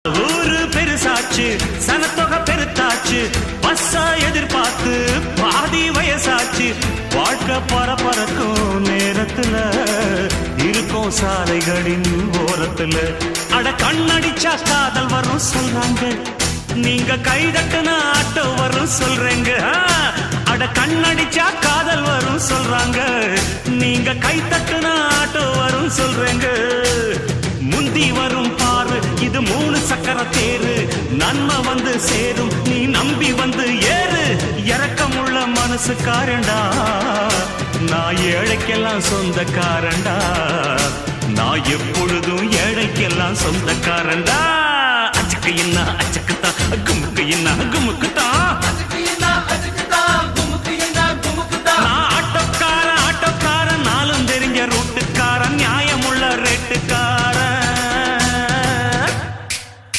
ஊரு பெருசாச்சு, சனத்தொகை பெருத்தாச்சு, பஸ்ஸா எதிர்பார்த்து பாதி வயசாச்சு. வாழ்க்கை பரபரக்கும் நேரத்துல இருக்கும் சாலைகளின் ஓரத்துல. அட கண்ணடிச்சா காதல் வரும் சொல்றாங்க, நீங்க கைதட்டுனா ஆட்டோ வரும் சொல்றேங்க. அட கண்ணடிச்சா காதல் வரும் சொல்றாங்க, நீங்க கைதட்டுனா ஆட்டோ வரும் சொல்றேங்க. முந்தி வரும் பாரு இது 3 சக்கர தேரு, நன்மை வந்து சேரும் நீ நம்பி வந்து ஏறு. இறக்கமுள்ள மனசுக்காரண்டா, நான் ஏழைக்கெல்லாம் சொந்தக்காரண்டா, நான் எப்பொழுதும் ஏழைக்கெல்லாம் சொந்தக்காரண்டா. அச்சக்கு என்ன அச்சக்குத்தான், குமுக்கு என்ன